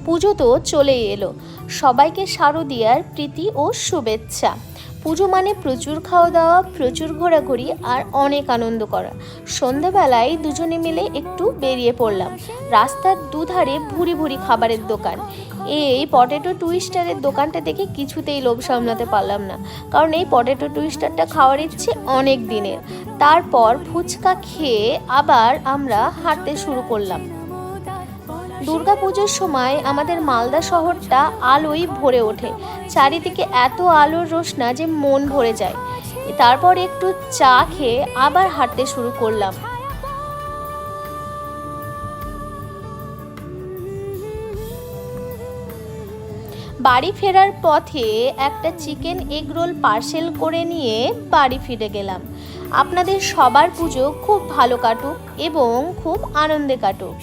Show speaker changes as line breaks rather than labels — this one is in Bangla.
পুজো তো চলেই এলো। সবাইকে শারদীয়ার প্রীতি ও শুভেচ্ছা। পুজো মানে প্রচুর খাওয়া দাওয়া, প্রচুর ঘোরাঘুরি আর অনেক আনন্দ করা। সন্ধ্যাবেলায় দুজনে মিলে একটু বেরিয়ে পড়লাম। রাস্তার দুধারে ভুরি ভুরি খাবারের দোকান। এই পটেটো টুইস্টারের দোকানটা দেখে কিছুতেই লোভ সামলাতে পারলাম না, কারণ এই পটেটো টুইস্টারটা খাওয়ার ইচ্ছে অনেক দিনের। তারপর ফুচকা খেয়ে আবার আমরা হাঁটতে শুরু করলাম। দুর্গাপুজোর সময় আমাদের মালদা শহরটা আলোয় ভরে ওঠে। চারিদিকে এত আলোর রোশনা যে মন ভরে যায়। তারপর একটু চা খেয়ে আবার হাঁটতে শুরু করলাম। বাড়ি ফেরার পথে একটা চিকেন এগরোল পার্সেল করে নিয়ে বাড়ি ফিরে গেলাম। আপনাদের সবার পুজো খুব ভালো কাটুক এবং খুব আনন্দে কাটুক।